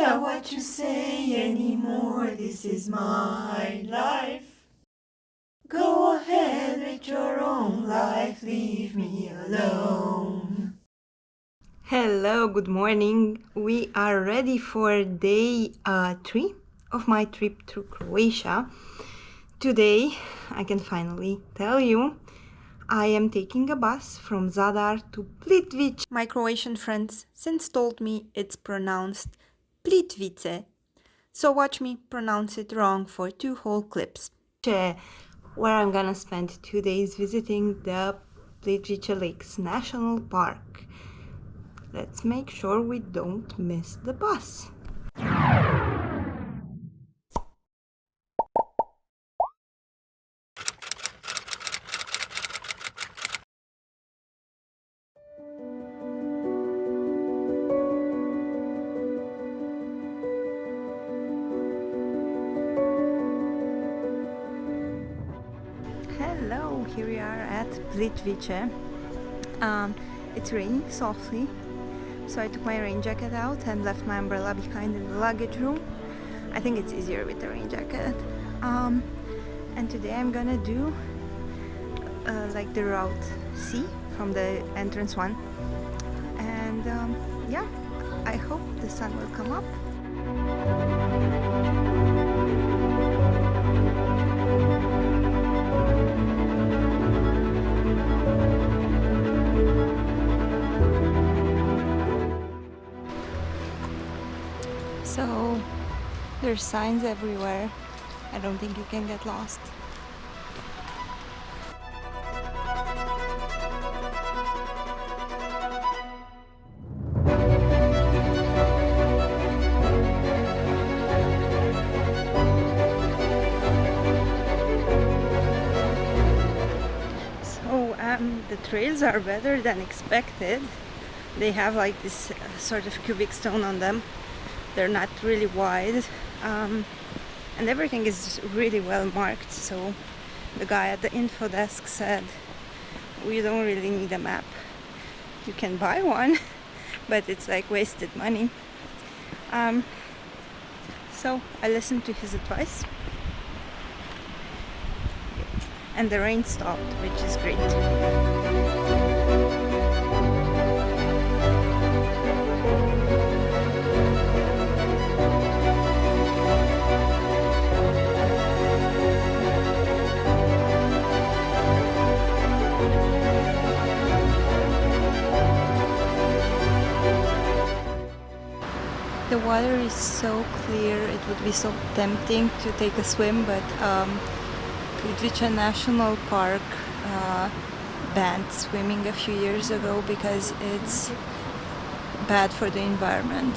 care what you say anymore. This is my life. Go ahead with your own life. Leave me alone. Hello, good morning. We are ready for day 3 of my trip to Croatia. Today, I can finally tell you, I am taking a bus from Zadar to Plitvice. My Croatian friends since told me it's pronounced Plitvice, so watch me pronounce it wrong for 2 whole clips. Where I'm gonna spend 2 days visiting the Plitvice Lakes National Park. Let's make sure we don't miss the bus. Hello, here we are at Plitvice. It's raining softly, so I took my rain jacket out and left my umbrella behind in the luggage room. I think it's easier with the rain jacket. And today I'm gonna do like the route C from the entrance one. And yeah, I hope the sun will come up. So there's signs everywhere. I don't think you can get lost. So the trails are better than expected. They have like this sort of cubic stone on them. They're not really wide, and everything is really well marked. So the guy at the info desk said we don't really need a map. You can buy one, but it's like wasted money. So I listened to his advice, and the rain stopped, which is great. The water is so clear, it would be so tempting to take a swim, but Plitvice National Park banned swimming a few years ago because it's bad for the environment.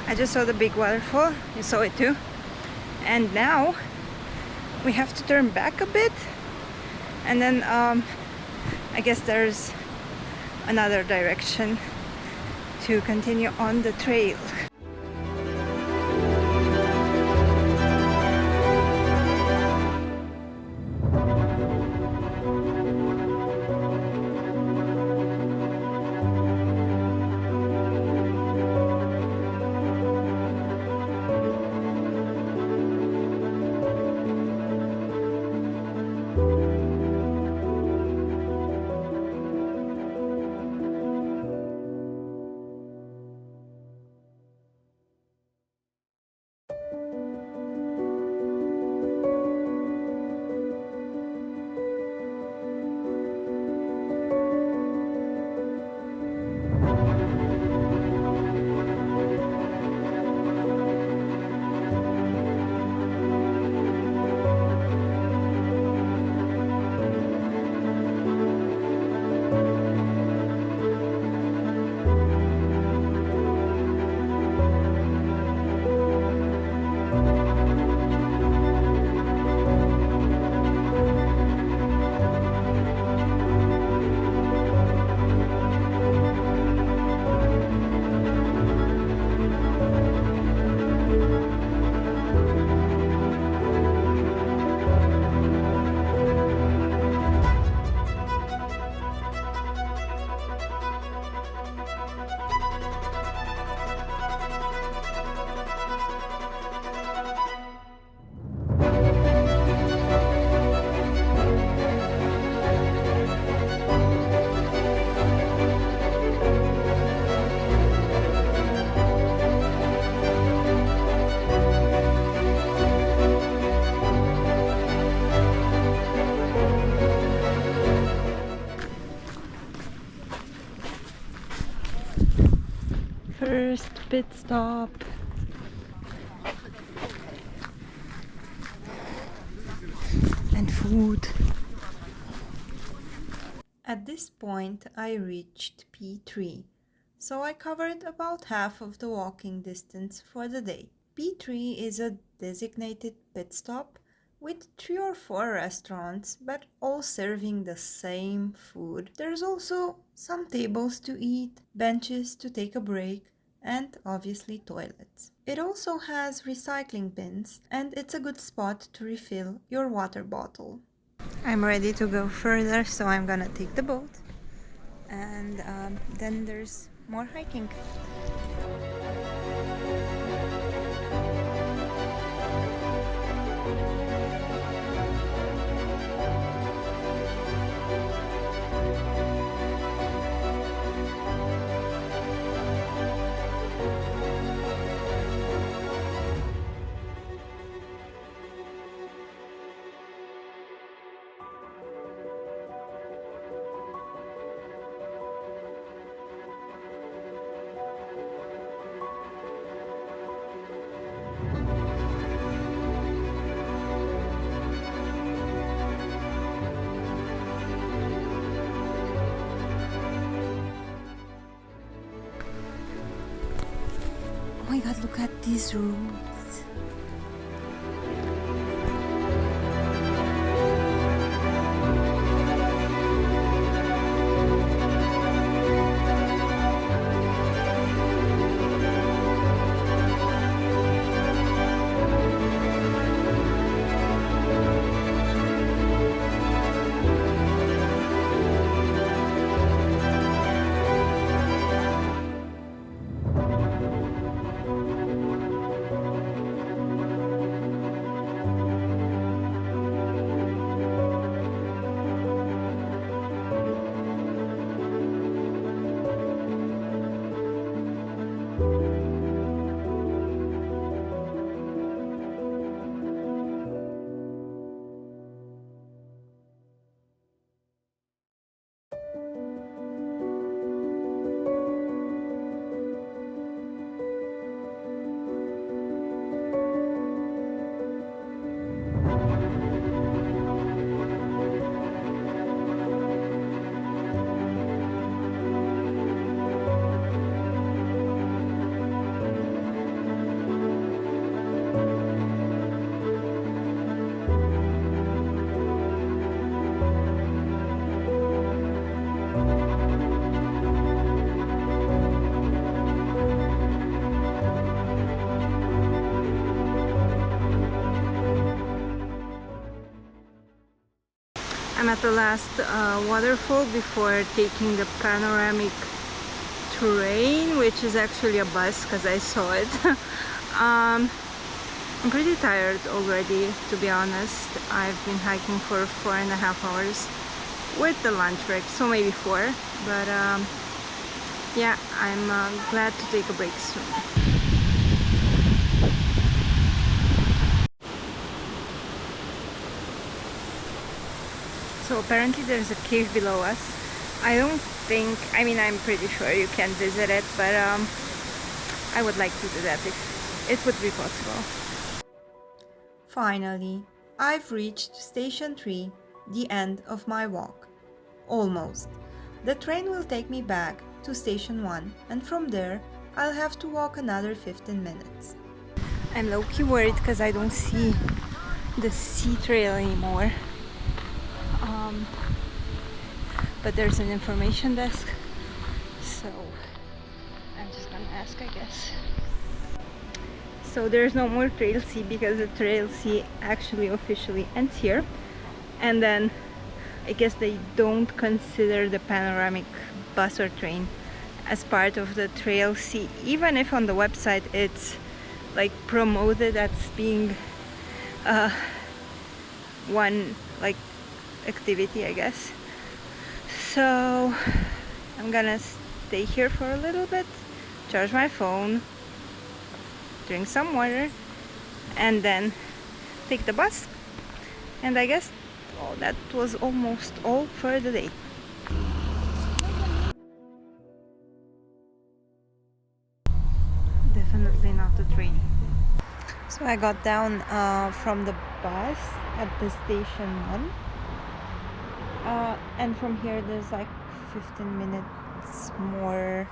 I just saw the big waterfall, you saw it too, and now we have to turn back a bit, and then I guess there's another direction to continue on the trail. pit stop. And food. At this point I reached P3, so I covered about half of the walking distance for the day. P3 is a designated pit stop with 3 or 4 restaurants, but all serving the same food. There's also some tables to eat, benches to take a break, and obviously toilets. It also has recycling bins, and it's a good spot to refill your water bottle. I'm ready to go further, so I'm gonna take the boat, and then there's more hiking. Oh my god, look at these roads. I'm at the last waterfall before taking the panoramic train, which is actually a bus because I saw it. I'm pretty tired already, to be honest. I've been hiking for 4.5 hours with the lunch break, so maybe 4. But yeah, I'm glad to take a break soon. So apparently there's a cave below us. I don't think, I mean, I'm pretty sure you can visit it, but I would like to do that if it would be possible. Finally, I've reached Station 3, the end of my walk. Almost. The train will take me back to Station 1, and from there I'll have to walk another 15 minutes. I'm low-key worried because I don't see the sea trail anymore. But there's an information desk, so I'm just gonna ask, I guess. So there's no more Trail C because the Trail C actually officially ends here, and then I guess they don't consider the panoramic bus or train as part of the Trail C, even if on the website it's like promoted as being one like activity, I guess. So I'm gonna stay here for a little bit, charge my phone, drink some water, and then take the bus. And I guess that was almost all for the day. So I got down from the bus at the station 1, and from here there's like 15 minutes more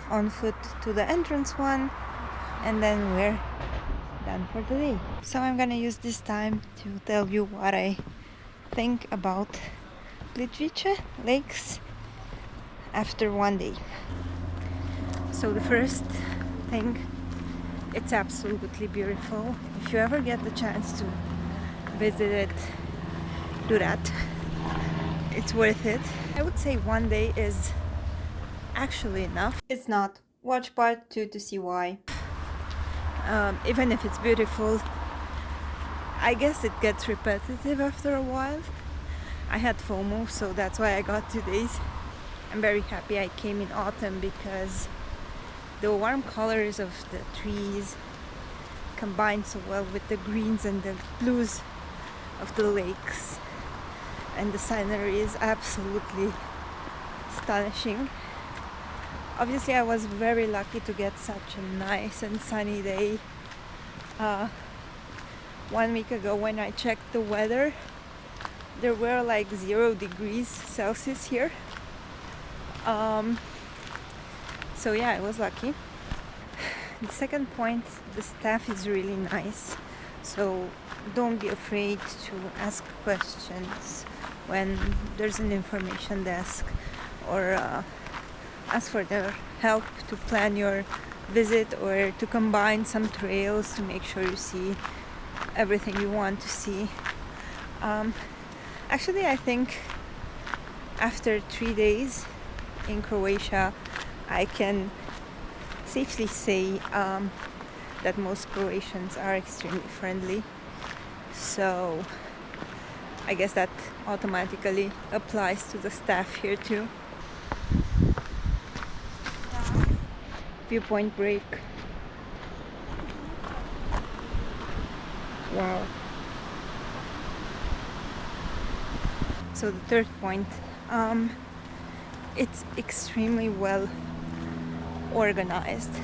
on foot to the entrance one, and then we're done for the day. So I'm gonna use this time to tell you what I think about Plitvice Lakes after one day. So the first thing, it's absolutely beautiful. If you ever get the chance to visit it, do that. It's worth it. I would say one day is actually enough. It's not. Watch part 2 to see why. Even if it's beautiful, I guess it gets repetitive after a while. I had FOMO, so that's why I got 2 days. I'm very happy I came in autumn because the warm colors of the trees combine so well with the greens and the blues of the lakes, and the scenery is absolutely astonishing. Obviously I was very lucky to get such a nice and sunny day. 1 week ago when I checked the weather, there were like 0 degrees Celsius here. So yeah, I was lucky. The second point, the staff is really nice, so don't be afraid to ask questions when there's an information desk, or ask for their help to plan your visit or to combine some trails to make sure you see everything you want to see. Actually, I think after 3 days in Croatia, I can safely say that most Croatians are extremely friendly. So I guess that automatically applies to the staff here too. Viewpoint break. Wow. So the third point, it's extremely well organized.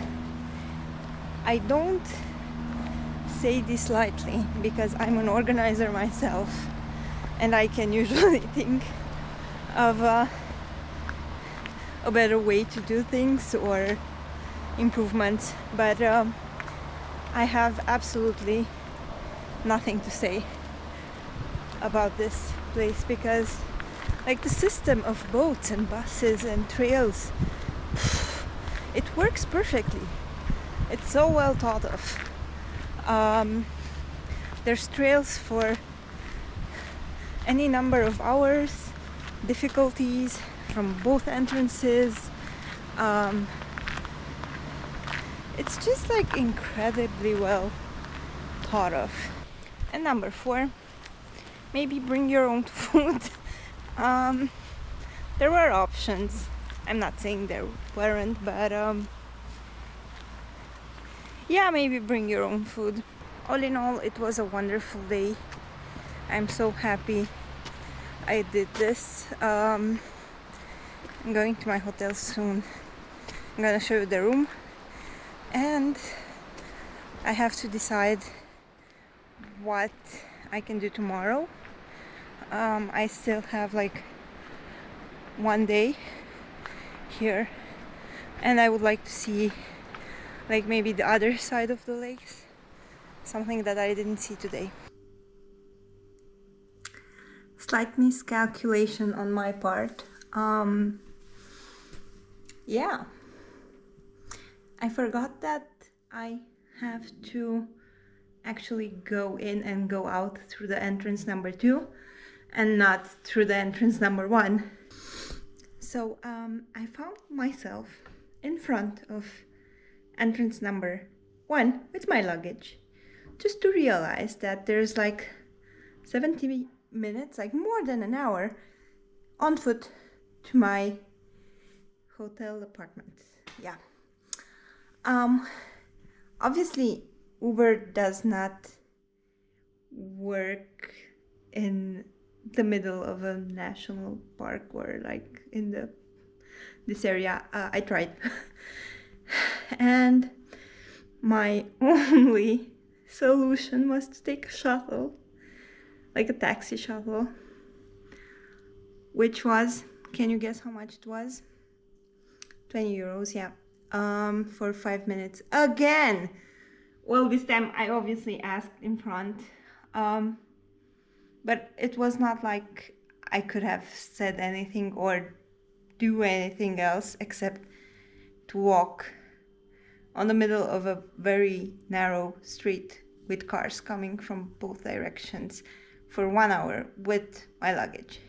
I don't say this lightly because I'm an organizer myself, and I can usually think of a better way to do things or improvements, but I have absolutely nothing to say about this place because like the system of boats and buses and trails, it works perfectly. It's so well thought of. There's trails for any number of hours, difficulties from both entrances. It's just like incredibly well thought of. And number 4, maybe bring your own food. There were options. I'm not saying there weren't, but yeah, maybe bring your own food. All in all, it was a wonderful day. I'm so happy I did this. I'm going to my hotel soon. I'm gonna show you the room, and I have to decide what I can do tomorrow. I still have like 1 day here, and I would like to see like maybe the other side of the lakes, something that I didn't see today. Slight miscalculation on my part. Yeah, I forgot that I have to actually go in and go out through the entrance number 2 and not through the entrance number 1. So I found myself in front of entrance number 1 with my luggage, just to realize that there's like 70 minutes, like more than an hour, on foot to my hotel apartment. Yeah. Obviously Uber does not work in the middle of a national park or like in this area. I tried. And my only solution was to take a shuttle, like a taxi shuttle, which was, can you guess how much it was? 20 euros, yeah, for 5 minutes again. Well, this time I obviously asked in front, but it was not like I could have said anything or do anything else except to walk on the middle of a very narrow street with cars coming from both directions for 1 hour with my luggage.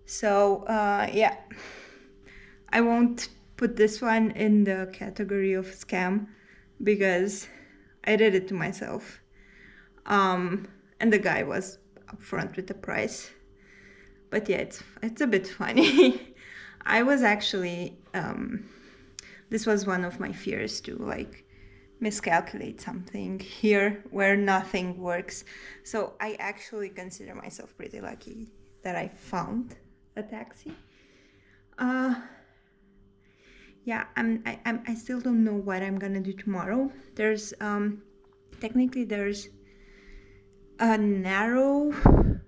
So yeah, I won't put this one in the category of scam because I did it to myself. And the guy was upfront with the price. But yeah, it's a bit funny. I was actually, this was one of my fears to like miscalculate something here where nothing works. So I actually consider myself pretty lucky that I found a taxi. Yeah, I still don't know what I'm gonna do tomorrow. There's technically there's a narrow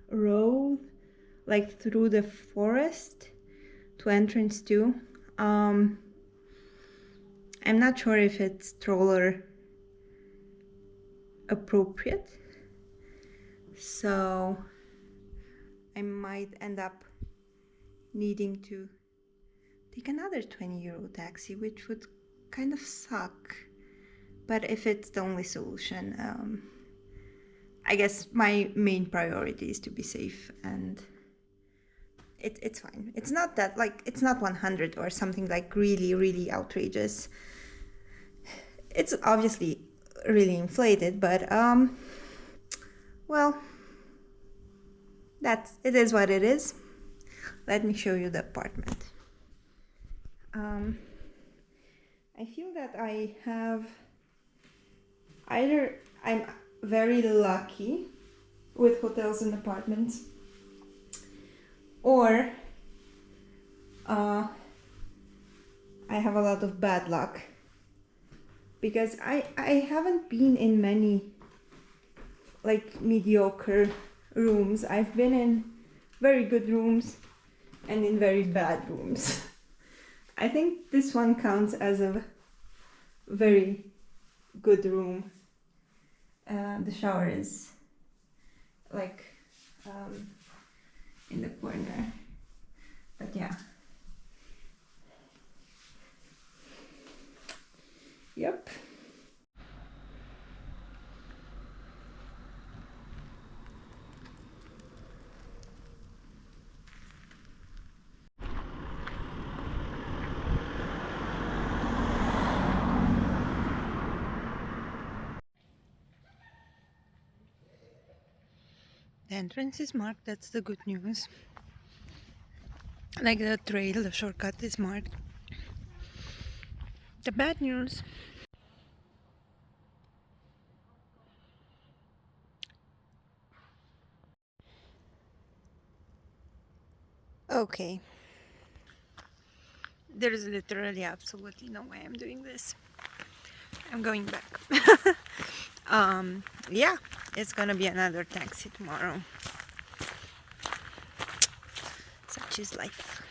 road like through the forest to entrance 2. I'm not sure if it's stroller appropriate, so I might end up needing to take another 20 euro taxi, which would kind of suck. But if it's the only solution, I guess my main priority is to be safe, and it's fine. It's not that, like, it's not 100 or something like really, really outrageous. It's obviously really inflated, but well, it is what it is. Let me show you the apartment. I feel that I have either I'm very lucky with hotels and apartments, or I have a lot of bad luck, because I haven't been in many like mediocre rooms. I've been in very good rooms and in very bad rooms. I think this one counts as a very good room. The shower is like in the corner, but yeah. Yep. The entrance is marked, that's the good news. Like the trail, the shortcut is marked. The bad news. Okay. There is literally absolutely no way I'm doing this. I'm going back. Yeah, it's gonna be another taxi tomorrow. Such is life.